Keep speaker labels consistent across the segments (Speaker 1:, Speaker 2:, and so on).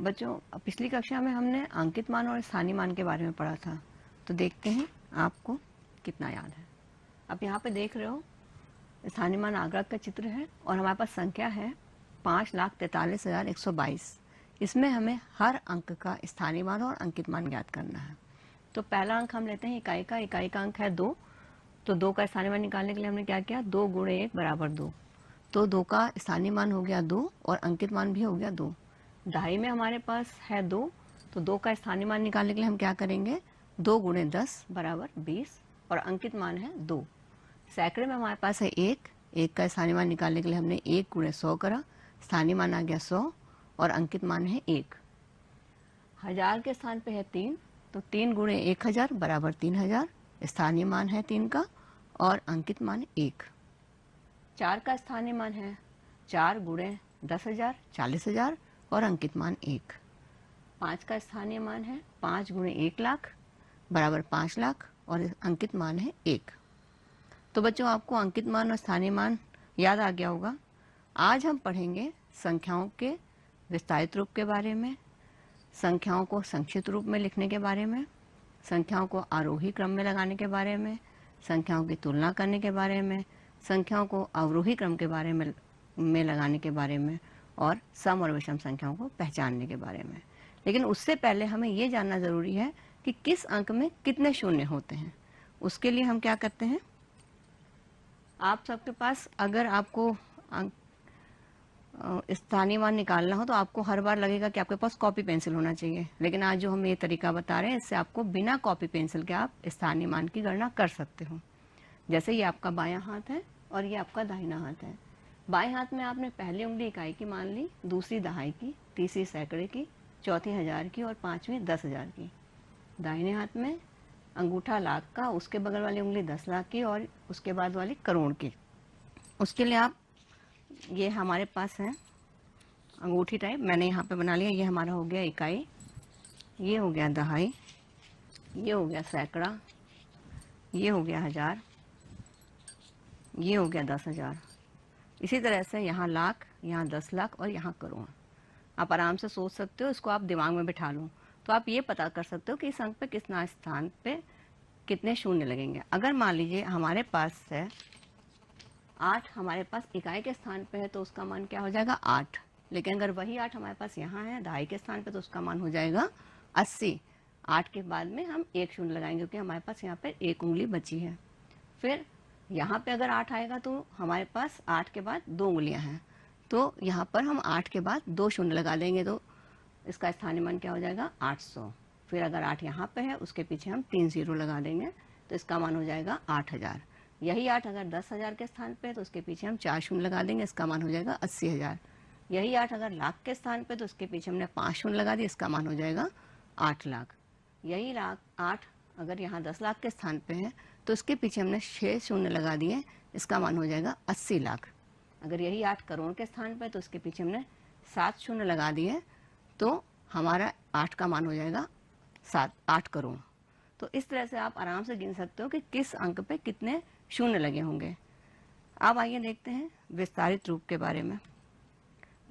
Speaker 1: बच्चों पिछली कक्षा में हमने अंकित मान और स्थानीय मान के बारे में पढ़ा था, तो देखते हैं आपको कितना याद है। अब यहाँ पे देख रहे हो स्थानीय मान आगरा का चित्र है और हमारे पास संख्या है 5,43,122। इसमें हमें हर अंक का स्थानीय मान और अंकित मान ज्ञात करना है। तो पहला अंक हम लेते हैं इकाई का अंक है 2। तो 2 का स्थानीय मान निकालने के लिए हमने क्या किया, 2 गुणे 1 बराबर 2। तो 2 का स्थानीय मान हो गया 2 और अंकित मान भी हो गया 2। दहाई में हमारे पास है 2, तो 2 का स्थानीय मान निकालने के लिए हम क्या करेंगे, 2 गुणे 10 बराबर 20 और अंकित मान है 2। सैकड़े में हमारे पास है 1 का स्थानीय मान निकालने के लिए हमने 1 गुणे 100 करा, स्थानीय मान आ गया 100 और अंकित मान है 1। हजार के स्थान पे है 3, तो 3 गुणे 1000 बराबर 3000, स्थानीय मान है 3 का और अंकित मान 1। 4 का स्थानीय मान है 4 गुणे 10,000 40,000 और अंकित मान 1। 5 का स्थानीय मान है 5 गुणे 1 लाख बराबर 5 लाख और अंकित मान है 1। तो बच्चों आपको अंकित मान और स्थानीय मान याद आ गया होगा। आज हम पढ़ेंगे संख्याओं के विस्तारित रूप के बारे में, संख्याओं को संक्षिप्त रूप में लिखने के बारे में, संख्याओं को आरोही क्रम में लगाने के बारे में, संख्याओं की तुलना करने के बारे में, संख्याओं को अवरोही क्रम के बारे में लगाने के बारे में और सम और विषम संख्याओं को पहचानने के बारे में। लेकिन उससे पहले हमें ये जानना ज़रूरी है कि किस अंक में कितने शून्य होते हैं। उसके लिए हम क्या करते हैं, आप सबके पास अगर आपको स्थानीय मान निकालना हो तो आपको हर बार लगेगा कि आपके पास कॉपी पेंसिल होना चाहिए, लेकिन आज जो हम ये तरीका बता रहे हैं इससे आपको बिना कॉपी पेंसिल के आप स्थानीय मान की गणना कर सकते हो। जैसे ये आपका बायां हाथ है और ये आपका दाहिना हाथ है। बाएं हाथ में आपने पहली उंगली इकाई की मान ली, दूसरी दहाई की, तीसरी सैकड़े की, चौथी हजार की और पांचवी 10,000 की। दाहिने हाथ में अंगूठा लाख का, उसके बगल वाली उंगली 10 लाख की और उसके बाद वाली करोड़ की। उसके लिए आप ये हमारे पास है अंगूठी टाइप, मैंने यहाँ पे बना लिया। ये हमारा हो गया इकाई, ये हो गया दहाई, ये हो गया सैकड़ा, ये हो गया हजार, ये हो गया 10,000। इसी तरह से यहाँ लाख, यहाँ 10 लाख और यहाँ करोड़। आप आराम से सोच सकते हो, इसको आप दिमाग में बिठा लो तो आप ये पता कर सकते हो कि इस अंक पे कितना स्थान पे कितने शून्य लगेंगे। अगर मान लीजिए हमारे पास है 8, हमारे पास इकाई के स्थान पे है तो उसका मान क्या हो जाएगा 8। लेकिन अगर वही 8 हमारे पास यहाँ है दहाई के स्थान पे तो उसका मान हो जाएगा 80। 8 के बाद में हम 1 शून्य लगाएंगे क्योंकि हमारे पास यहाँ पे 1 उंगली बची है। फिर यहाँ पे अगर 8 आएगा तो हमारे पास 8 के बाद 2 उंगलियाँ हैं, तो यहाँ पर हम 8 के बाद 2 शून्य लगा देंगे तो इसका स्थानीय मान क्या हो जाएगा 800। फिर अगर 8 यहाँ पे है उसके पीछे हम 3 0 लगा देंगे तो इसका मान हो जाएगा 8,000। यही 8 अगर 10,000 के स्थान पे तो उसके पीछे हम 4 शून्य लगा देंगे, इसका मान हो जाएगा 80,000। यही 8 अगर लाख के स्थान पे तो उसके पीछे हमने 5 शून्य लगा दिया, इसका मान हो जाएगा 8 लाख। यही 8 अगर यहाँ 10 लाख के स्थान पे है तो इसके पीछे हमने 6 शून्य लगा दिए, इसका मान हो जाएगा 80 लाख। अगर यही 8 करोड़ के स्थान पे तो उसके पीछे हमने 7 शून्य लगा दिए तो हमारा 8 का मान हो जाएगा 8 करोड़। तो इस तरह से आप आराम से गिन सकते हो कि किस अंक पे कितने शून्य लगे होंगे। अब आइए देखते हैं विस्तारित रूप के बारे में।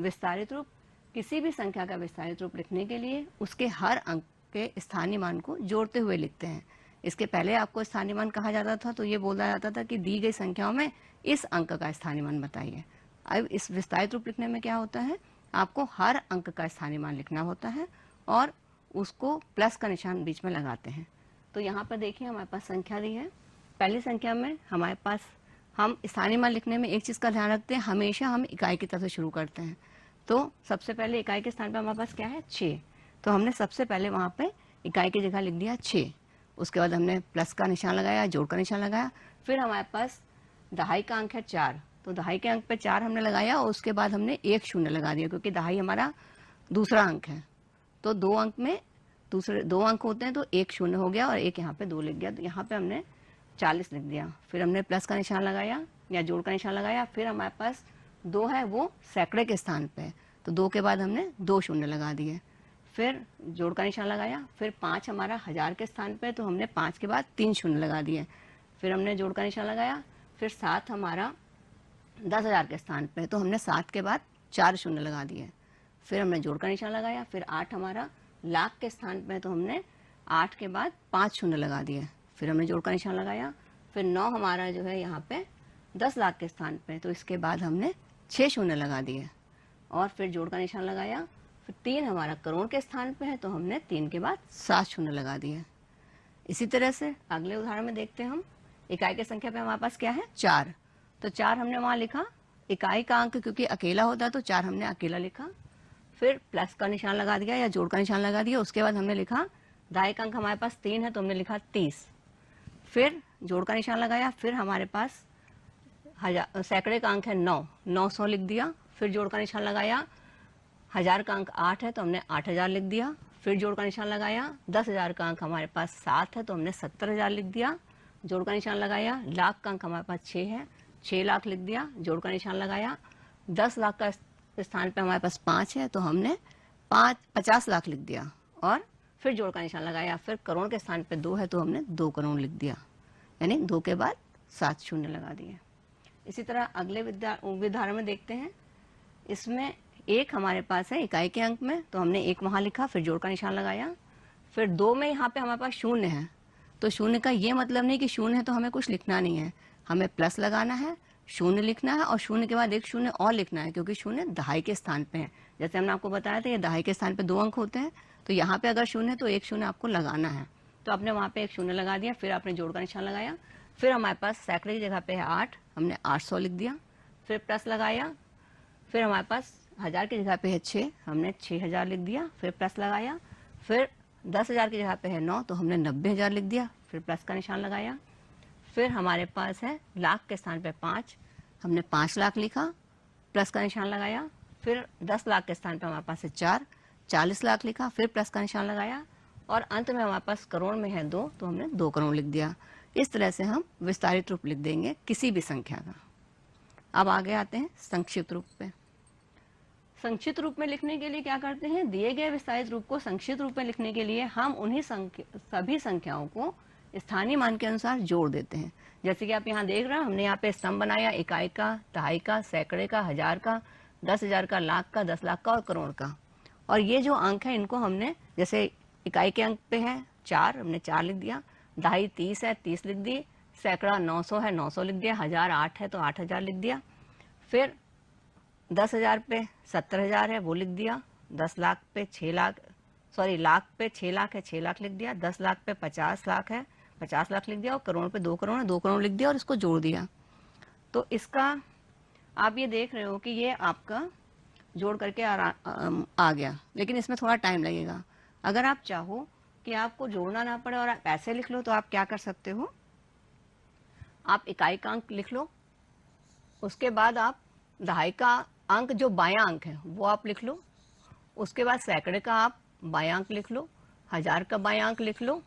Speaker 1: विस्तारित रूप, किसी भी संख्या का विस्तारित रूप लिखने के लिए उसके हर अंक के स्थानीय मान को जोड़ते हुए लिखते हैं। इसके पहले आपको स्थानीय मान कहा जाता था तो ये बोला जाता था कि दी गई संख्याओं में इस अंक का स्थानीय मान बताइए। अब इस विस्तारित रूप लिखने में क्या होता है, आपको हर अंक का स्थानीय मान लिखना होता है और उसको प्लस का निशान बीच में लगाते हैं। तो यहाँ पर देखिए हमारे पास संख्या दी है। पहली संख्या में हमारे पास हम स्थानीय मान लिखने में एक चीज़ का ध्यान रखते हैं, हमेशा हम इकाई की तरफ से शुरू करते हैं। तो सबसे पहले इकाई के स्थान पर हमारे पास क्या है 6, तो हमने सबसे पहले वहाँ पे इकाई की जगह लिख दिया 6। उसके बाद हमने प्लस का निशान लगाया, जोड़ का निशान लगाया। फिर हमारे पास दहाई का अंक है 4, तो दहाई के अंक पे 4 हमने लगाया और उसके बाद हमने 1 शून्य लगा दिया क्योंकि दहाई हमारा दूसरा अंक है। तो 2 अंक में दूसरे 2 अंक होते हैं तो 1 शून्य हो गया और 1 यहाँ पे 2 लिख गया, तो यहाँ पे हमने 40 लिख दिया। फिर हमने प्लस का निशान लगाया या जोड़ का निशान लगाया। फिर हमारे पास 2 है वो सैकड़े के स्थान पे, तो 2 के बाद हमने 2 शून्य लगा दिए। फिर जोड़ का निशान लगाया। फिर 5 हमारा हजार के स्थान पे, तो हमने 5 के बाद 3 शून्य लगा दिए। फिर हमने जोड़ का निशान लगाया। फिर 7 हमारा 10,000 के स्थान पे, तो हमने 7 के बाद 4 शून्य लगा दिए। फिर हमने जोड़ का निशान लगाया, फिर 8 हमारा लाख के स्थान पे, तो हमने 8 के बाद 5 शून्य लगा दिए, फिर हमने जोड़ का निशान लगाया, फिर 9 हमारा जो है यहाँ पे 10 लाख के स्थान पे, तो इसके बाद हमने 6 शून्य लगा दिए और फिर जोड़ का निशान लगाया, फिर 3 हमारा करोड़ के स्थान पे है, तो हमने 3 के बाद 7 शून्य लगा दिए। इसी तरह से अगले उदाहरण में देखते हैं हम, इकाई की संख्या पे हमारे पास क्या है 4, तो 4 हमने वहां लिखा, इकाई का अंक क्योंकि अकेला होता है तो 4 हमने अकेला लिखा, फिर प्लस का निशान लगा दिया या जोड़ का निशान लगा दिया, उसके बाद हमने लिखा दहाई का अंक हमारे पास 3 है तो हमने लिखा 30, फिर जोड़ का निशान लगाया, फिर हमारे पास सैकड़े का अंक है 900 लिख दिया, फिर जोड़ का निशान लगाया, 1000 का अंक 8 है तो हमने 8000 लिख दिया, फिर जोड़ का निशान लगाया, 10,000 का अंक हमारे पास 7 है तो हमने 70,000 लिख दिया, जोड़ का निशान लगाया, लाख का अंक हमारे पास 6 है, 6 लाख लिख दिया, जोड़ का निशान लगाया, 10 लाख का स्थान पे हमारे पास 5 है तो हमने 50 लाख लिख दिया, और फिर जोड़ का निशान लगाया, फिर करोड़ के स्थान पे 2 है तो हमने 2 करोड़ लिख दिया, यानी 2 के बाद 7 शून्य लगा दिए। इसी तरह अगले उदाहरण में देखते हैं, इसमें 1 हमारे पास है इकाई के अंक में, तो हमने 1 वहां लिखा, फिर जोड़ का निशान लगाया, फिर 2 में यहाँ पे हमारे पास शून्य है, तो शून्य का ये मतलब नहीं कि शून्य है तो हमें कुछ लिखना नहीं है, हमें प्लस लगाना है, शून्य लिखना है और शून्य के बाद एक शून्य और लिखना है, क्योंकि शून्य दहाई के स्थान पे है। जैसे हमने आपको बताया था ये दहाई के स्थान पे 2 अंक होते हैं, तो यहाँ पे अगर शून्य है तो एक शून्य आपको लगाना है, तो आपने वहाँ पे एक शून्य लगा दिया, फिर आपने जोड़ का निशान लगाया, फिर हमारे पास सैकड़े की जगह पे है 8, हमने 800 लिख दिया, फिर प्लस लगाया, फिर हमारे पास 1000 की जगह पे है 6, हमने 6000 लिख दिया, फिर प्लस लगाया, फिर 10,000 की जगह पे है 9 तो हमने 90,000 लिख दिया, फिर प्लस का निशान लगाया, फिर हमारे पास है लाख के स्थान पे 5, हमने 5 लाख लिखा, प्लस का निशान लगाया, फिर 10 लाख के स्थान पे हमारे पास है 4, 40 लाख लिखा, फिर प्लस का निशान लगाया, और अंत में हमारे पास करोड़ में है 2 तो हमने 2 करोड़ लिख दिया। इस तरह से हम विस्तारित रूप लिख देंगे किसी भी संख्या का। अब आगे आते हैं संक्षिप्त रूप पे। संक्षिप्त रूप में लिखने के लिए क्या करते हैं, दिए गए विस्तारित रूप को संक्षिप्त रूप में लिखने के लिए हम उन्हीं सभी संख्याओं को स्थानीय मान के अनुसार जोड़ देते हैं। जैसे कि आप यहाँ देख रहे हैं, हमने यहाँ पे स्तंभ बनाया, इकाई का, दहाई का, सैकड़े का, 1000 का, 10,000 का, लाख का, 10 लाख का और करोड़ का। और ये जो अंक है इनको हमने, जैसे इकाई के अंक पे है 4, हमने 4 लिख दिया, दहाई 30 है 30 लिख दी, सैकड़ा 900 है 900 लिख दिया, 1000 8 है तो 8000 लिख दिया, फिर 10,000 पे 70,000 है वो लिख दिया, 10 लाख पे 6 लाख, सॉरी लाख पे 6 लाख है 6 लाख लिख दिया, 10 लाख पे 50 लाख है 50 लाख लिख दिया, और करोड़ पे 2 करोड़ है 2 करोड़ लिख दिया और इसको जोड़ दिया। तो इसका आप ये देख रहे हो कि ये आपका जोड़ करके आ गया, लेकिन इसमें थोड़ा टाइम लगेगा। अगर आप चाहो कि आपको जोड़ना ना पड़े और आप ऐसे लिख लो तो आप क्या कर सकते हो, आप इकाई का अंक लिख लो, उसके बाद आप दहाई का अंक जो बायां अंक है वो आप लिख लो, उसके बाद सैकड़े का आप बायां अंक लिख लो, 1000 का बायां अंक लिख लो,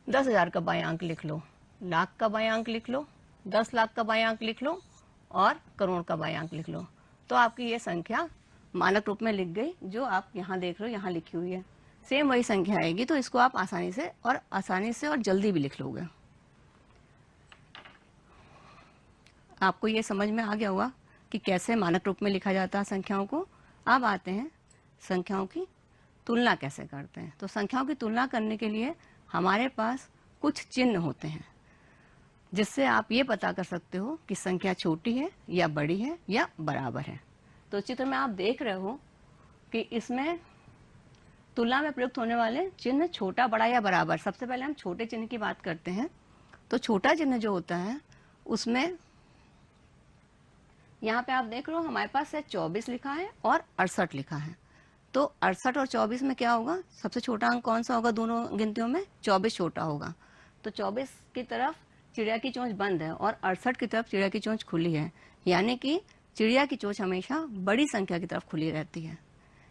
Speaker 1: 10,000 का बायां अंक लिख लो, लाख का बायां अंक लिख लो, 10 लाख का बायां अंक लिख लो और करोड़ का बायां अंक लिख लो। तो आपकी ये संख्या मानक रूप में लिख गई, जो आप यहाँ देख रहे हो यहाँ लिखी हुई है, सेम वही संख्या आएगी। तो इसको आप आसानी से और जल्दी भी लिख लोगे। आपको ये समझ में आ गया होगा कि कैसे मानक रूप में लिखा जाता है संख्याओं को। अब आते हैं संख्याओं की तुलना कैसे करते हैं। तो संख्याओं की तुलना करने के लिए हमारे पास कुछ चिन्ह होते हैं, जिससे आप ये पता कर सकते हो कि संख्या छोटी है या बड़ी है या बराबर है। तो चित्र में आप देख रहे हो कि इसमें तुलना में प्रयुक्त होने वाले चिन्ह छोटा, बड़ा या बराबर। सबसे पहले हम छोटे चिन्ह की बात करते हैं। तो छोटा चिन्ह जो होता है उसमें यहाँ पे आप देख रहे हो हमारे पास है 24 लिखा है और 68 लिखा है। तो 68 और 24 में क्या होगा, सबसे छोटा अंक कौन सा होगा दोनों गिनतियों में, 24 छोटा होगा। तो 24 की तरफ चिड़िया की चोंच बंद है और 68 की तरफ चिड़िया की चोंच खुली है, यानी कि चिड़िया की चोंच हमेशा बड़ी संख्या की तरफ खुली रहती है।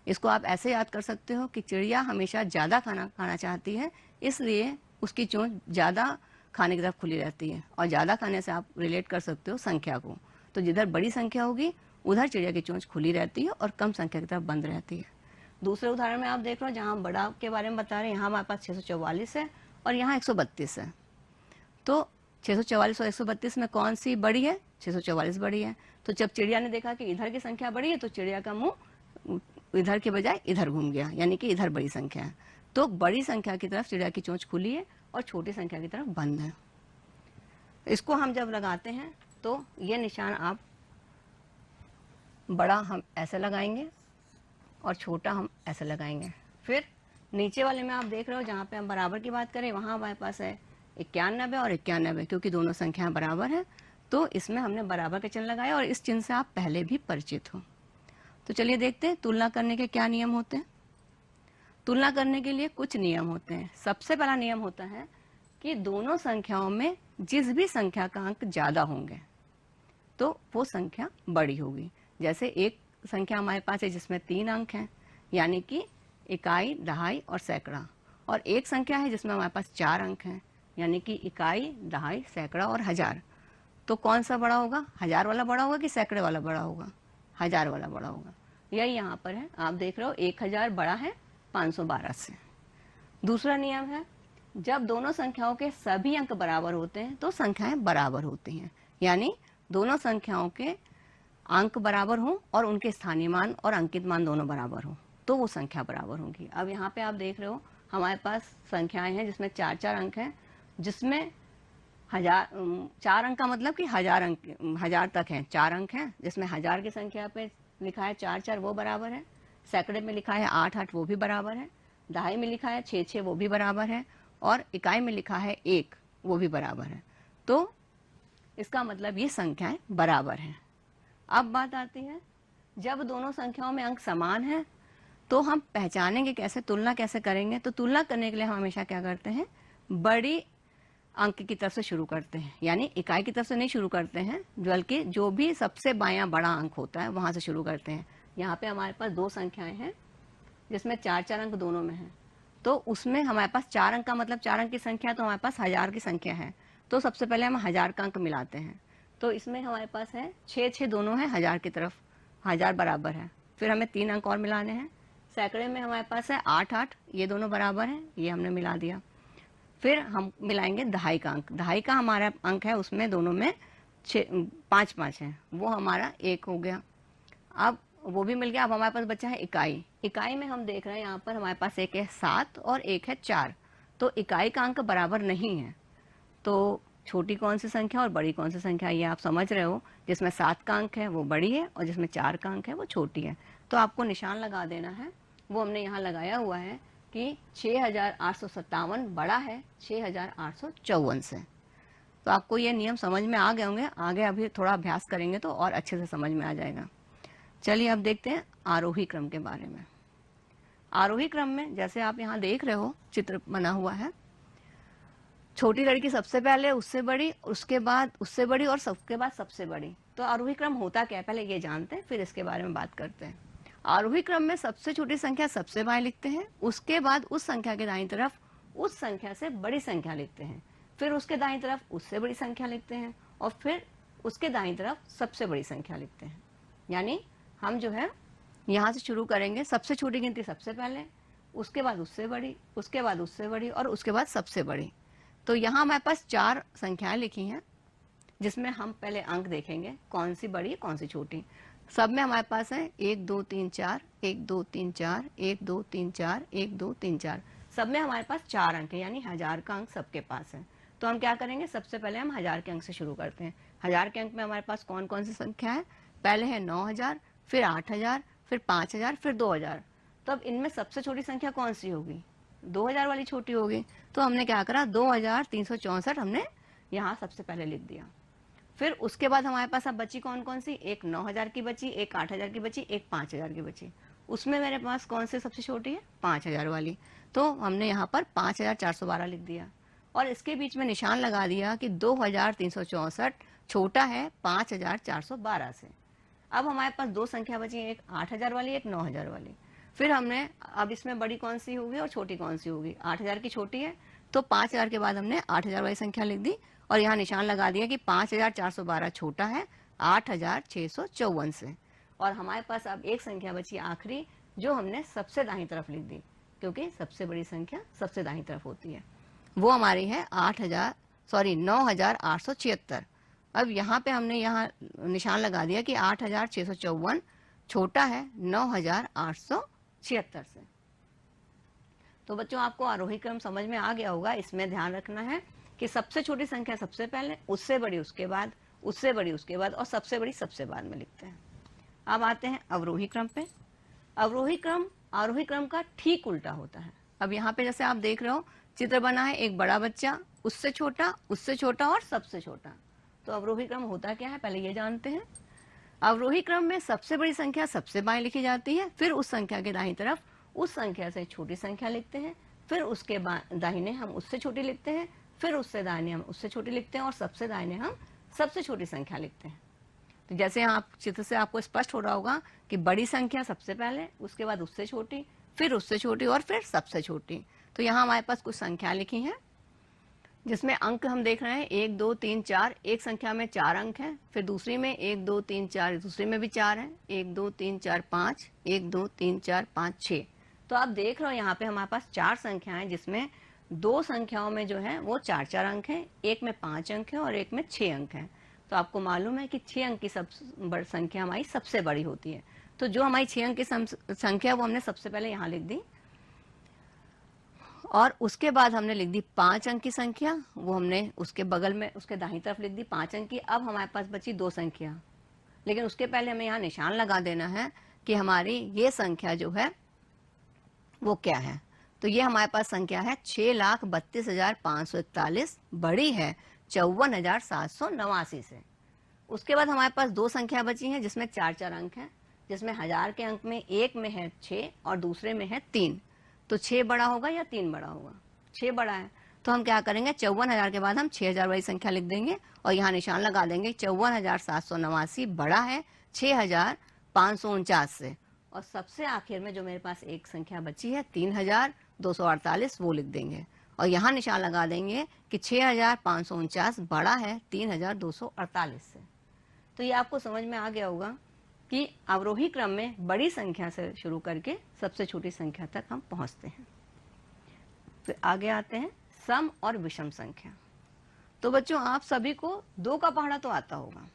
Speaker 1: इसको आप ऐसे याद कर सकते हो कि चिड़िया हमेशा ज़्यादा खाना चाहती है, इसलिए उसकी चोंच ज़्यादा खाने की तरफ खुली रहती है, और ज़्यादा खाने से आप रिलेट कर सकते हो संख्या को। तो जिधर बड़ी संख्या होगी उधर चिड़िया की चोंच खुली रहती है और कम संख्या की तरफ बंद रहती है। दूसरे उदाहरण में आप देख रहे हो जहाँ बड़ा के बारे में बता रहे हैं, यहाँ हमारे पास 644 है और यहाँ 132 है। तो 644 और 132 में कौन सी बड़ी है, 644 बड़ी है। तो जब चिड़िया ने देखा कि इधर की संख्या बड़ी है तो चिड़िया का मुंह इधर के बजाय इधर घूम गया, यानी कि इधर बड़ी संख्या है। तो बड़ी संख्या की तरफ चिड़िया की चोंच खुली है और छोटी संख्या की तरफ बंद है। इसको हम जब लगाते हैं तो ये निशान आप बड़ा हम ऐसे लगाएंगे और छोटा हम ऐसे लगाएंगे। फिर नीचे वाले में आप देख रहे हो जहाँ पे हम बराबर की बात करें वहाँ हमारे पास है 91 और 91, क्योंकि दोनों संख्याएं बराबर हैं तो इसमें हमने बराबर के चिन्ह लगाए और इस चिन्ह से आप पहले भी परिचित हो। तो चलिए देखते हैं तुलना करने के क्या नियम होते हैं। तुलना करने के लिए कुछ नियम होते हैं। सबसे पहला नियम होता है कि दोनों संख्याओं में जिस भी संख्या का अंक ज्यादा होंगे तो वो संख्या बड़ी होगी। जैसे एक संख्या हमारे पास है जिसमें 3 अंक हैं, यानी कि इकाई, दहाई और सैकड़ा, और एक संख्या है जिसमें हमारे पास 4 अंक हैं, यानी कि इकाई, दहाई, सैकड़ा और हजार। तो कौन सा बड़ा होगा? हजार वाला बड़ा होगा कि सैकड़े वाला बड़ा होगा? हजार वाला बड़ा होगा। यही यहाँ पर है, आप देख रहे हो 1000 बड़ा है 512 से। दूसरा नियम है, जब दोनों संख्याओं के सभी अंक बराबर होते हैं तो संख्याएं बराबर होती हैं, यानी दोनों संख्याओं के अंक बराबर हों और उनके स्थानीय मान और अंकित मान दोनों बराबर हों तो वो संख्या बराबर होगी। अब यहाँ पे आप देख रहे हो हमारे पास संख्याएं हैं जिसमें 4-4 अंक हैं, जिसमें 4 अंक का मतलब कि हजार तक हैं, 4 अंक हैं, जिसमें हजार की संख्या पे लिखा है 4-4 वो बराबर है, सैकड़े में लिखा है 8-8 वो भी बराबर है, दहाई में लिखा है 6-6 वो भी बराबर है, और इकाई में लिखा है 1 वो भी बराबर है। तो इसका मतलब ये संख्याएं बराबर हैं। अब बात आती है, जब दोनों संख्याओं में अंक समान हैं तो हम पहचानेंगे कैसे, तुलना कैसे करेंगे? तो तुलना करने के लिए हम हमेशा क्या करते हैं, बड़ी अंक की तरफ से शुरू करते हैं, यानी इकाई की तरफ से नहीं शुरू करते हैं, बल्कि जो भी सबसे बायां बड़ा अंक होता है वहां से शुरू करते हैं। यहाँ पे हमारे पास 2 संख्याएं हैं जिसमें 4-4 अंक दोनों में हैं, तो उसमें हमारे पास 4 अंक का मतलब 4 अंक की संख्या, तो हमारे पास हजार की संख्या है, तो सबसे पहले हम हजार का अंक मिलाते हैं। तो इसमें हमारे पास है 6-6 दोनों है हजार की तरफ, हजार बराबर है। फिर हमें 3 अंक और मिलाने हैं। सैकड़े में हमारे पास है 8-8, ये दोनों बराबर हैं, ये हमने मिला दिया। फिर हम मिलाएंगे दहाई का अंक, दहाई का हमारा अंक है उसमें दोनों में 5-5 है, वो हमारा 1 हो गया। अब वो भी मिल गया। अब हमारे पास बचा है इकाई। इकाई में हम देख रहे हैं यहाँ पर हमारे पास एक है 7 और एक है 4, तो इकाई का अंक बराबर नहीं है। तो छोटी कौन सी संख्या और बड़ी कौन सी संख्या, ये आप समझ रहे हो। जिसमें 7 का अंक है वो बड़ी है और जिसमें 4 का अंक है वो छोटी है। तो आपको निशान लगा देना है, वो हमने यहाँ लगाया हुआ है कि 6857 बड़ा है 6854 से। तो आपको ये नियम समझ में आ गए होंगे, आगे अभी थोड़ा अभ्यास करेंगे तो और अच्छे से समझ में आ जाएगा। चलिए अब देखते हैं आरोही क्रम के बारे में। आरोही क्रम में जैसे आप यहाँ देख रहे हो चित्र बना हुआ है, छोटी लड़की सबसे पहले, उससे बड़ी, उसके बाद उससे बड़ी और सबके बाद सबसे बड़ी। तो आरोही क्रम होता क्या है पहले ये जानते हैं, फिर इसके बारे में बात करते हैं। आरोही क्रम में सबसे छोटी संख्या सबसे बाएं लिखते हैं, उसके बाद उस संख्या के दाईं तरफ उस संख्या से बड़ी संख्या लिखते हैं, फिर उसके दाईं तरफ उससे बड़ी संख्या लिखते हैं, और फिर उसके दाईं तरफ सबसे बड़ी संख्या लिखते हैं। यानी हम जो है यहाँ से शुरू करेंगे, सबसे छोटी गिनती सबसे पहले, उसके बाद उससे बड़ी, उसके बाद उससे बड़ी और उसके बाद सबसे बड़ी। तो यहाँ हमारे पास 4 संख्याएं लिखी हैं जिसमें हम पहले अंक देखेंगे, कौन सी बड़ी कौन सी छोटी। सब में हमारे पास है 1 2 3 4, 1 2 3 4, 1 2 3 4, 1 2 3 4। सब में हमारे पास 4 अंक है, यानी हजार का अंक सबके पास है। तो हम क्या करेंगे, सबसे पहले हम हजार के अंक से शुरू करते हैं। हजार के अंक में हमारे पास कौन कौन सी संख्या है, पहले है 9000, फिर 8000, फिर 5000, फिर 2000। तो अब इनमें सबसे छोटी संख्या कौन सी होगी, 2000 वाली छोटी होगी। तो हमने क्या करा, 2364 हमने यहाँ सबसे पहले लिख दिया। फिर उसके बाद हमारे पास अब बची कौन कौन सी, एक 9000 की बची, एक 8000 की बची, एक 5000 की बची। उसमें मेरे पास कौन सी सबसे छोटी है, 5000 वाली। तो हमने यहाँ पर 5412 लिख दिया और इसके बीच में निशान लगा दिया कि 2364 छोटा है 5412 से। अब हमारे पास 2 संख्या बची, एक 8000 वाली, एक 9000 वाली। फिर हमने अब इसमें बड़ी कौन सी होगी और छोटी कौन सी होगी, 8000 की छोटी है, तो 5000 के बाद हमने 8000 वाली संख्या लिख दी और यहाँ निशान लगा दिया कि 5412 छोटा है 8654 से। और हमारे पास अब एक संख्या बची आखिरी, जो हमने सबसे दाईं तरफ लिख दी, क्योंकि सबसे बड़ी संख्या सबसे दाईं तरफ होती है। वो हमारी है 9876। अब यहाँ पे हमने यहाँ निशान लगा दिया कि 8654 छोटा है 9876 से। तो बच्चों आपको आरोही क्रम समझ में आ गया होगा। इसमें ध्यान रखना है कि सबसे छोटी संख्या सबसे पहले, उससे बड़ी उसके बाद, उससे बड़ी उसके बाद और सबसे बड़ी सबसे बाद में लिखते हैं। अब आते हैं अवरोही क्रम पे। अवरोही क्रम आरोही क्रम का ठीक उल्टा होता है। अब यहाँ पे जैसे आप देख रहे हो चित्र बना है, एक बड़ा बच्चा, उससे छोटा और सबसे छोटा। तो अवरोही क्रम होता क्या है पहले ये जानते हैं। अवरोही क्रम में सबसे बड़ी संख्या सबसे बाएं लिखी जाती है, फिर उस संख्या के दाहिनी तरफ उस संख्या से छोटी संख्या लिखते हैं, फिर उसके दाहिने हम उससे छोटी लिखते हैं, फिर उससे दाहिने हम उससे छोटी लिखते हैं और सबसे दाहिने हम सबसे छोटी संख्या लिखते हैं। तो जैसे आप चित्र से आपको स्पष्ट हो रहा होगा कि बड़ी संख्या सबसे पहले, उसके बाद उससे छोटी, फिर उससे छोटी और फिर सबसे छोटी। तो यहाँ हमारे पास कुछ संख्या लिखी है जिसमें अंक हम देख रहे हैं 1 2 3 4। एक संख्या में 4 अंक हैं, फिर दूसरी में 1 2 3 4, दूसरी में भी 4 हैं, 1 2 3 4 5, 1 2 3 4 5 6। तो आप देख रहे हो यहाँ पे हमारे पास 4 संख्याएं जिसमें 2 संख्याओं में जो है वो 4 अंक हैं, एक में 5 अंक है और एक में 6 अंक हैं। तो आपको मालूम है कि 6 अंक की बड़ी संख्या हमारी सबसे बड़ी होती है। तो जो हमारी 6 अंक की संख्या वो हमने सबसे पहले यहाँ लिख दी और उसके बाद हमने लिख दी 5 अंक की संख्या, वो हमने उसके बगल में उसके दाहिनी तरफ लिख दी 5 अंक की। अब हमारे पास बची 2 संख्या, लेकिन उसके पहले हमें यहाँ निशान लगा देना है कि हमारी ये संख्या जो है वो क्या है। तो ये हमारे पास संख्या है 6,32,541, बड़ी है 54,789 से। उसके बाद हमारे पास 2 संख्या बची हैं जिसमें 4 अंक हैं, जिसमें 1000 के अंक में एक में है 6 और दूसरे में है 3। तो 6 बड़ा होगा या 3 बड़ा होगा? 6 बड़ा है। तो हम क्या करेंगे, 54,000 के बाद हम 6000 वाली संख्या लिख देंगे और यहाँ निशान लगा देंगे 54,789 बड़ा है 6,549 से। और सबसे आखिर में जो मेरे पास एक संख्या बची है 3,248, वो लिख देंगे और यहाँ निशान लगा देंगे कि 6,549 बड़ा है 3,248 से। तो ये आपको समझ में आ गया होगा कि अवरोही क्रम में बड़ी संख्या से शुरू करके सबसे छोटी संख्या तक हम पहुंचते हैं। फिर आगे आते हैं सम और विषम संख्या। तो बच्चों आप सभी को 2 का पहाड़ा तो आता होगा।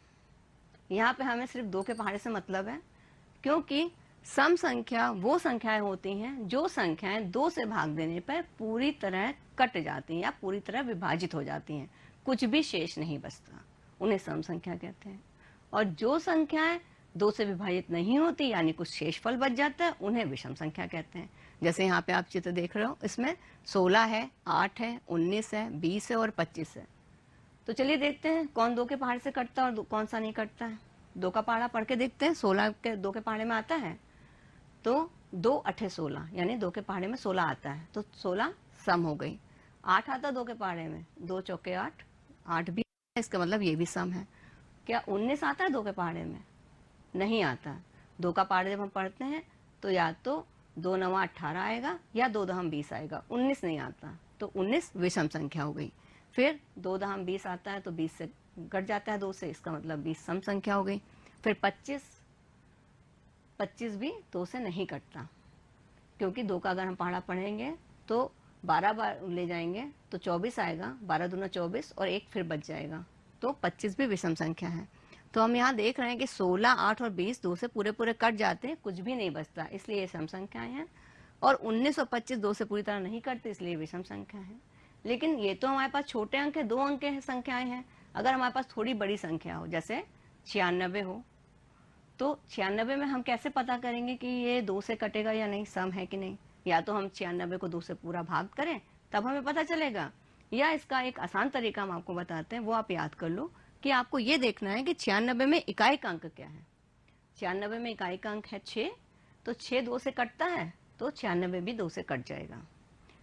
Speaker 1: यहाँ पे हमें सिर्फ 2 के पहाड़े से मतलब है, क्योंकि सम संख्या वो संख्याएं होती हैं जो संख्याएं 2 से भाग देने पर पूरी तरह कट जाती हैं या पूरी तरह विभाजित हो जाती हैं, कुछ भी शेष नहीं बचता, उन्हें सम संख्या कहते हैं। और जो संख्याएं 2 से विभाजित नहीं होती यानी कुछ शेषफल बच जाता है, उन्हें विषम संख्या कहते हैं। जैसे यहाँ पे आप चित्र देख रहे हो, इसमें 16 है, 8 है, 19 है, 20 है और 25 है। तो चलिए देखते हैं कौन 2 के पहाड़े से कटता है और कौन सा नहीं कटता है। 2 का पहाड़ा पढ़ के देखते हैं। 16 के 2 के पहाड़े में आता है तो 2 8 16 यानी 2 के पहाड़े में 16 आता है, तो 16 सम हो गई। 8 आता 2 के पहाड़े में, 2 चौके 8, 8 भी, इसका मतलब ये भी सम है। क्या 19 आता है 2 के पहाड़े में? नहीं आता। 2 का पहाड़ा जब हम पढ़ते हैं तो या तो 2 9 18 आएगा या 2 दहम 20 आएगा, 19 नहीं आता। तो 19 विषम संख्या हो गई। फिर 2 दहम 20 आता है तो 20 से कट जाता है 2 से, इसका मतलब 20 सम संख्या हो गई। फिर 25 भी 2 से नहीं कटता, क्योंकि 2 का अगर हम पहाड़ा पढ़ेंगे तो 12 बार ले जाएंगे तो 24 आएगा, 12 दूना 24 और 1 फिर बच जाएगा, तो 25 भी विषम संख्या है। तो हम यहाँ देख रहे हैं कि 16, 8 और 20 2 से पूरे पूरे कट जाते हैं, कुछ भी नहीं बचता, इसलिए ये सम संख्याएं हैं। और 19 और 25 2 से पूरी तरह नहीं कटते, इसलिए विषम संख्या है। लेकिन ये तो हमारे पास छोटे अंक है, 2 अंक के संख्याएं हैं। अगर हमारे पास थोड़ी बड़ी संख्या हो, जैसे 96 हो, तो 96 में हम कैसे पता करेंगे कि ये 2 से कटेगा या नहीं, सम है कि नहीं? या तो हम 96 को 2 से पूरा भाग करें तब हमें पता चलेगा, या इसका एक आसान तरीका हम आपको बताते हैं, वो आप याद कर लो कि आपको ये देखना है कि 96 में इकाई का अंक क्या है। 96 में इकाई का अंक है 6, तो 6 2 से कटता है तो 96 भी 2 से कट जाएगा।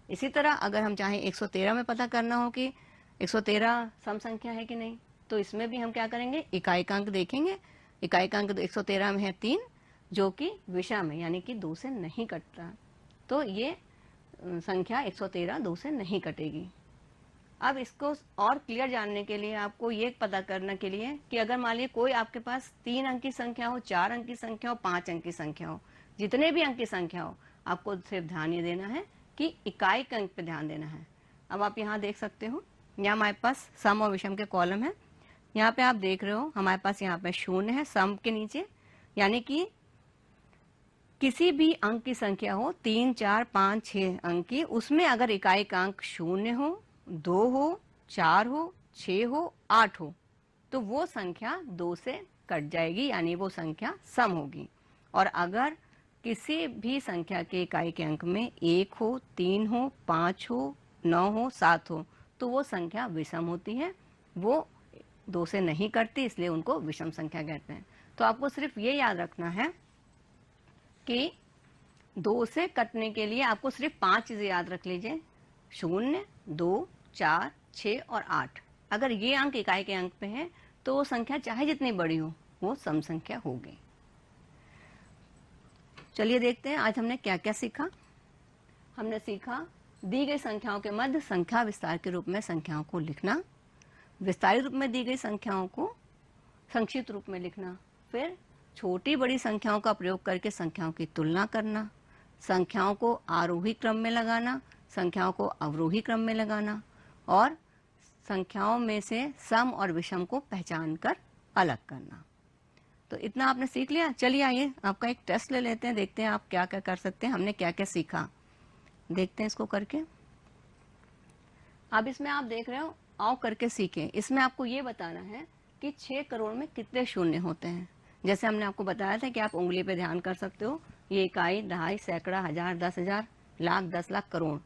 Speaker 1: इसी तरह अगर हम चाहें 113 में पता करना हो कि 113 सम संख्या है कि नहीं, तो इसमें भी हम क्या करेंगे, इकाई का अंक देखेंगे। इकाई का अंक 113 में है 3, जो कि विषम है यानी कि 2 से नहीं कटता, तो ये संख्या 113 2 से नहीं कटेगी। अब इसको और क्लियर जानने के लिए आपको ये पता करने के लिए कि अगर मान लीजिए कोई आपके पास 3 अंक की संख्या हो, 4 अंक की संख्या हो, 5 अंक की संख्या हो, जितने भी अंक की संख्या हो, आपको सिर्फ ध्यान ये देना है कि इकाई के अंक पे ध्यान देना है। अब आप यहाँ देख सकते हो, यहाँ हमारे पास सम और विषम के कॉलम है। यहाँ पे आप देख रहे हो हमारे पास यहाँ पे 0 है सम के नीचे, यानी कि किसी भी अंक की संख्या हो 3, 4, 5, 6 अंक की, उसमें अगर इकाई का अंक 0 हो, 2 हो, 4 हो, 6 हो, 8 हो, तो वो संख्या 2 से कट जाएगी, यानी वो संख्या सम होगी। और अगर किसी भी संख्या के इकाई के अंक में 1 हो, 3 हो, 5 हो, 9 हो, 7 हो, तो वो संख्या विषम होती है, वो 2 से नहीं कटती, इसलिए उनको विषम संख्या कहते हैं। तो आपको सिर्फ ये याद रखना है कि 2 से कटने के लिए आपको सिर्फ 5 चीजें याद रख लीजिए, 0, 2, 4, 6 और 8। अगर ये अंक इकाई के अंक पे है तो वो संख्या चाहे जितनी बड़ी हो वो सम संख्या होगी। चलिए देखते हैं आज हमने क्या क्या सीखा। हमने सीखा दी गई संख्याओं के मध्य संख्या विस्तार के रूप में संख्याओं को लिखना, विस्तारित रूप में दी गई संख्याओं को संक्षिप्त रूप में लिखना, फिर छोटी बड़ी संख्याओं का प्रयोग करके संख्याओं की तुलना करना, संख्याओं को आरोही क्रम में लगाना, संख्याओं को अवरोही क्रम में लगाना, और संख्याओं में से सम और विषम को पहचान कर अलग करना। तो इतना आपने सीख लिया। चलिए आइए आपका एक टेस्ट ले लेते हैं, देखते हैं आप क्या क्या कर सकते हैं, हमने क्या क्या सीखा, देखते हैं इसको करके। अब इसमें आप देख रहे हो आओ करके सीखें। इसमें आपको ये बताना है कि 6 करोड़ में कितने शून्य होते हैं। जैसे हमने आपको बताया था कि आप उंगली पे ध्यान कर सकते हो, ये इकाई, दहाई, सैकड़ा, हजार, 10,000, लाख, 10 लाख, करोड़।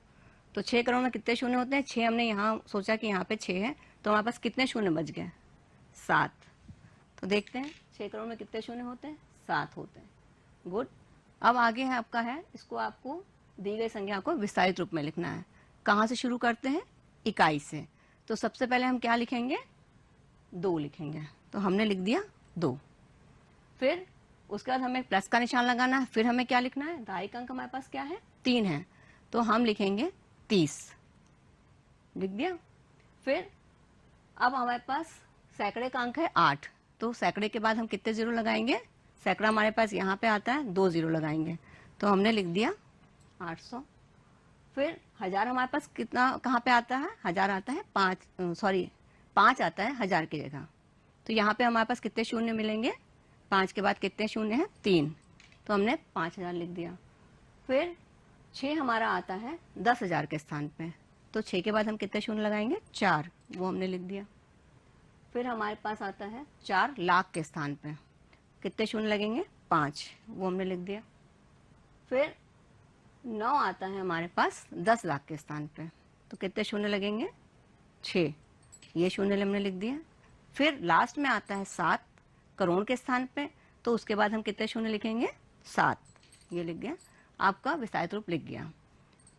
Speaker 1: तो 6 करोड़ में कितने शून्य होते हैं? 6 हमने यहाँ सोचा कि यहाँ पे 6 है, तो हमारे पास कितने शून्य बच गए? 7। तो देखते हैं 6 करोड़ में कितने शून्य होते हैं? 7 होते हैं। गुड। अब आगे है आपका है, इसको आपको दी गई संख्या को विस्तारित रूप में लिखना है। कहाँ से शुरू करते हैं? इकाई से। तो सबसे पहले हम क्या लिखेंगे? 2 लिखेंगे। तो हमने लिख दिया 2। फिर उसके बाद हमें प्लस का निशान लगाना है। फिर हमें क्या लिखना है? दहाई का अंक हमारे पास क्या है? 3 है, तो हम लिखेंगे 30। लिख दिया। फिर अब हमारे पास सैकड़े का अंक है 8, तो सैकड़े के बाद हम कितने जीरो लगाएंगे? सैकड़ा हमारे पास यहाँ पे आता है, 2 जीरो लगाएंगे, तो हमने लिख दिया 800। फिर हजार हमारे पास कितना कहाँ पे आता है? हजार आता है 5 आता है हजार की जगह, तो यहाँ पे हमारे पास कितने शून्य मिलेंगे? 5 के बाद कितने शून्य हैं? 3, तो हमने 5000 लिख दिया। फिर 6 हमारा आता है 10,000 के स्थान पे, तो 6 के बाद हम कितने शून्य लगाएंगे? 4, वो हमने लिख दिया। फिर हमारे पास आता है 4 लाख के स्थान पे, कितने शून्य लगेंगे? 5, वो हमने लिख दिया। फिर 9 आता है हमारे पास 10 लाख के स्थान पे, तो कितने शून्य लगेंगे? 6, ये शून्य हमने लिख दिया। फिर लास्ट में आता है 7 करोड़ के स्थान पे, तो उसके बाद हम कितने शून्य लिखेंगे? 7, ये लिख गया। आपका विस्तारित रूप लिख गया।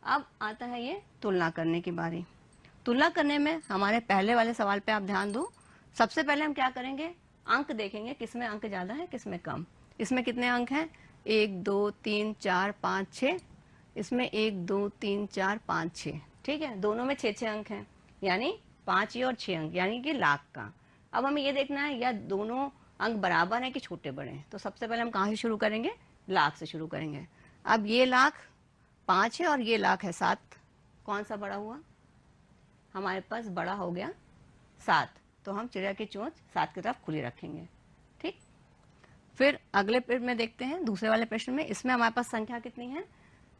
Speaker 1: अब आता है ये तुलना करने की बारी। तुलना करने में हमारे पहले वाले सवाल पे आप ध्यान दो। सबसे पहले हम क्या करेंगे? अंक देखेंगे, किसमें अंक ज्यादा है किसमें कम। इसमें कितने अंक हैं? 1, 2, 3, 4, 5, 6। इसमें 1, 2, 3, 4, 5, 6, ठीक है। दोनों में 6 अंक हैं, यानी 5 ये और 6 अंक, यानी कि लाख का। अब हमें ये देखना है या दोनों अंक बराबर हैं कि छोटे बड़े हैं। तो सबसे पहले हम कहाँ से शुरू करेंगे? लाख से शुरू करेंगे। अब ये लाख 5 है और ये लाख है 7, कौन सा बड़ा हुआ? हमारे पास बड़ा हो गया 7, तो हम चिड़िया की चोंच 7 की तरफ खुली रखेंगे, ठीक। फिर अगले प्रश्न में देखते हैं, दूसरे वाले प्रश्न में। इसमें हमारे पास संख्या कितनी है?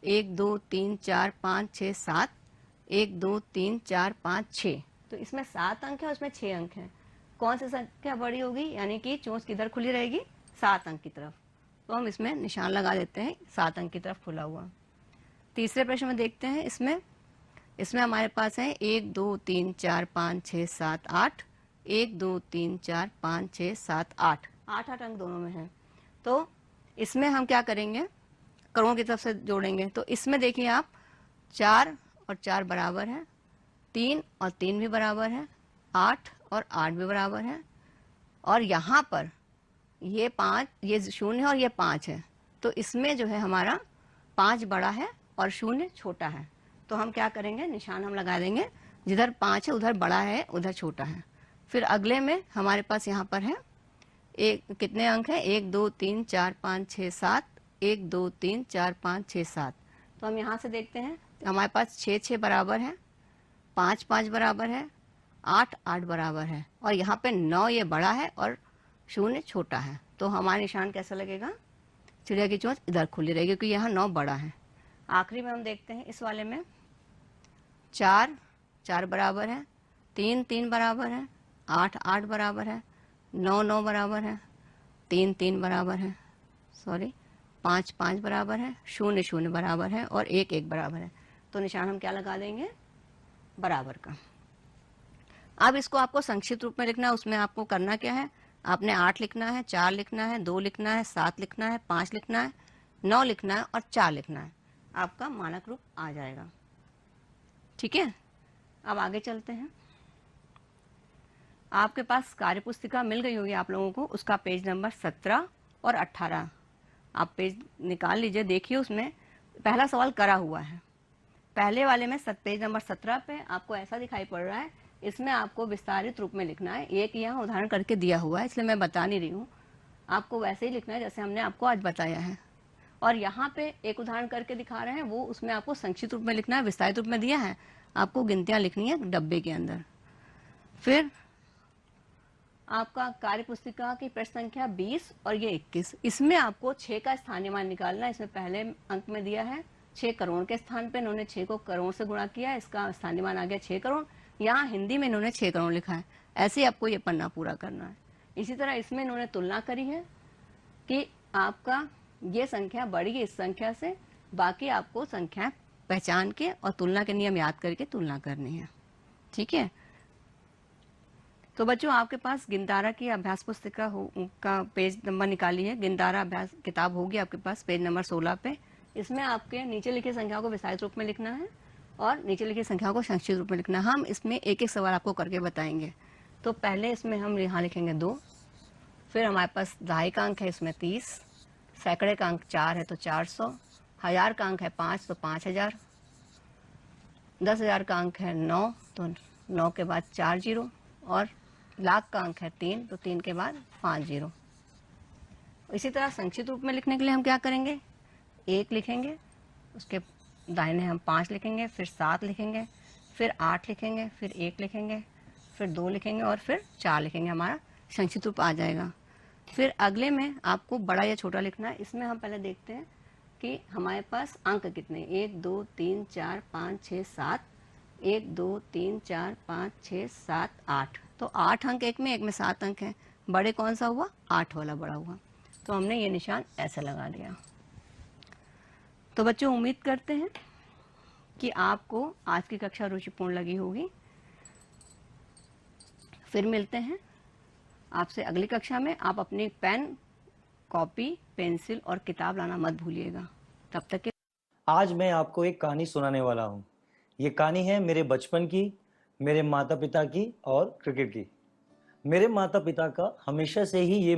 Speaker 1: 1, 2, 3, 4, 5, 6, 7। 1, 2, 3, 4, 5, 6, तो इसमें 7 अंक है, उसमें 6 अंक है। कौन सी संख्या बड़ी होगी, यानी कि चोंच किधर खुली रहेगी? 7 अंक की तरफ। तो हम इसमें निशान लगा देते हैं 7 अंक की तरफ खुला हुआ। तीसरे प्रश्न में देखते हैं। इसमें हमारे पास है 1, 2, 3, 4, 5, 6, 7, 8। 1, 2, 3, 4, 5, 6, 7, 8, 8 अंक दोनों में है। तो इसमें हम क्या करेंगे? करोड़ की तरफ से जोड़ेंगे। तो इसमें देखिए आप 4 और 4 बराबर है, 3 और 3 भी बराबर है, 8 और 8 भी बराबर है, और यहाँ पर ये 5, ये 0 है और ये 5 है, तो इसमें जो है हमारा 5 बड़ा है और 0 छोटा है। तो हम क्या करेंगे? निशान हम लगा देंगे, जिधर 5 है उधर बड़ा है, उधर छोटा है। फिर अगले में हमारे पास यहाँ पर है कितने अंक हैं? 1, 2, 3, 4, 5, 6, 7। 1, 2, 3, 4, 5, 6, 7। तो हम यहाँ से देखते हैं हमारे पास 6 बराबर है, 5 बराबर है, 8 बराबर है, और यहाँ पे 9 ये बड़ा है और 0 छोटा है। तो हमारा निशान कैसा लगेगा? चिड़िया की चोंच इधर खुली रहेगी क्योंकि यहाँ 9 बड़ा है। आखिरी में हम देखते हैं इस वाले में 4 4 बराबर है, 3 3 बराबर है, 8 8 बराबर है, 9 9 बराबर है, 3 3 बराबर है, सॉरी 5 5 बराबर है, 0 0 बराबर है और 1 1 बराबर है। तो निशान हम क्या लगा देंगे, बराबर का। अब इसको आपको संक्षिप्त रूप में लिखना है। उसमें आपको करना क्या है, आपने 8 लिखना है, 4 लिखना है, 2 लिखना है, 7 लिखना है, 5 लिखना है, 9 लिखना है और 4 लिखना है। आपका मानक रूप आ जाएगा। ठीक है, अब आगे चलते हैं। आपके पास कार्य पुस्तिका मिल गई होगी आप लोगों को, उसका पेज नंबर 17 और 18 आप पेज निकाल लीजिए। देखिए उसमें पहला सवाल करा हुआ है। पहले वाले में पेज नंबर 17 पे आपको ऐसा दिखाई पड़ रहा है, इसमें आपको विस्तारित रूप में लिखना है। एक यहाँ उदाहरण करके दिया हुआ है इसलिए मैं बता नहीं रही हूँ, आपको वैसे ही लिखना है जैसे हमने आपको आज बताया है। और यहाँ पे एक उदाहरण करके दिखा रहे हैं, वो उसमें आपको संक्षिप्त रूप में लिखना है, विस्तारित रूप में दिया है, आपको गिनतियाँ लिखनी है डब्बे के अंदर। फिर आपका कार्य पुस्तिका की प्रश्न संख्या 20 और ये 21, इसमें आपको 6 का स्थानीय मान निकालना है। इसमें पहले अंक में दिया है 6 करोड़ के स्थान पे इन्होंने 6 को करोड़ से गुणा किया, इसका स्थानीय मान आ गया 6 करोड़। यहाँ हिंदी में इन्होंने 6 करोड़ लिखा है। ऐसे ही आपको ये पन्ना पूरा करना है। इसी तरह इसमें इन्होंने तुलना करी है कि आपका ये संख्या बढ़ी है इस संख्या से, बाकी आपको संख्या पहचान के और तुलना के नियम याद करके तुलना करनी है। ठीक है, तो बच्चों आपके पास गिनदारा की अभ्यास पुस्तिका का पेज नंबर निकालिए। गिनदारा अभ्यास किताब होगी आपके पास पेज नंबर 16 पे। इसमें आपके नीचे लिखी संख्याओं को विस्तारित रूप में लिखना है और नीचे लिखी संख्याओं को संक्षिप्त रूप में लिखना है। हम इसमें एक एक सवाल आपको करके बताएंगे। तो पहले इसमें हम यहाँ लिखेंगे 2, फिर हमारे पास दहाई का अंक है इसमें 30, सैकड़े का अंक 4 है तो 400, 1000 का अंक है 5 तो 5000, 10,000 का अंक है 9 तो 9 के बाद 4 जीरो, और लाख का अंक है 3 तो 3 के बाद 5 जीरो। इसी तरह संक्षिप्त रूप में लिखने के लिए हम क्या करेंगे, 1 लिखेंगे, उसके दाहिने हम 5 लिखेंगे, फिर 7 लिखेंगे, फिर 8 लिखेंगे, फिर 1 लिखेंगे, फिर 2 लिखेंगे और फिर 4 लिखेंगे। हमारा संक्षिप्त रूप आ जाएगा। फिर अगले में आपको बड़ा या छोटा लिखना है। इसमें हम पहले देखते हैं कि हमारे पास अंक कितने, 1 2 3 4 5 6 7, 1 2 3 4 5 6 7 8, तो 8 अंक एक में 7 अंक हैं। बड़े कौन सा हुआ, 8 वाला बड़ा हुआ। तो हमने ये निशान ऐसे लगा दिया। तो बच्चों उम्मीद करते हैं कि आपको आज की कक्षा रुचिपूर्ण लगी होगी। फिर मिलते हैं आपसे अगली कक्षा में। आप अपनी पेन, कॉपी, पेंसिल और किताब लाना मत भूलिएगा। तब तक के
Speaker 2: आज मैं आपको एक कहानी सुनाने वाला हूँ। ये कहानी है मेरे बचपन की, मेरे माता पिता की और क्रिकेट की। मेरे माता पिता का हमेशा से ही ये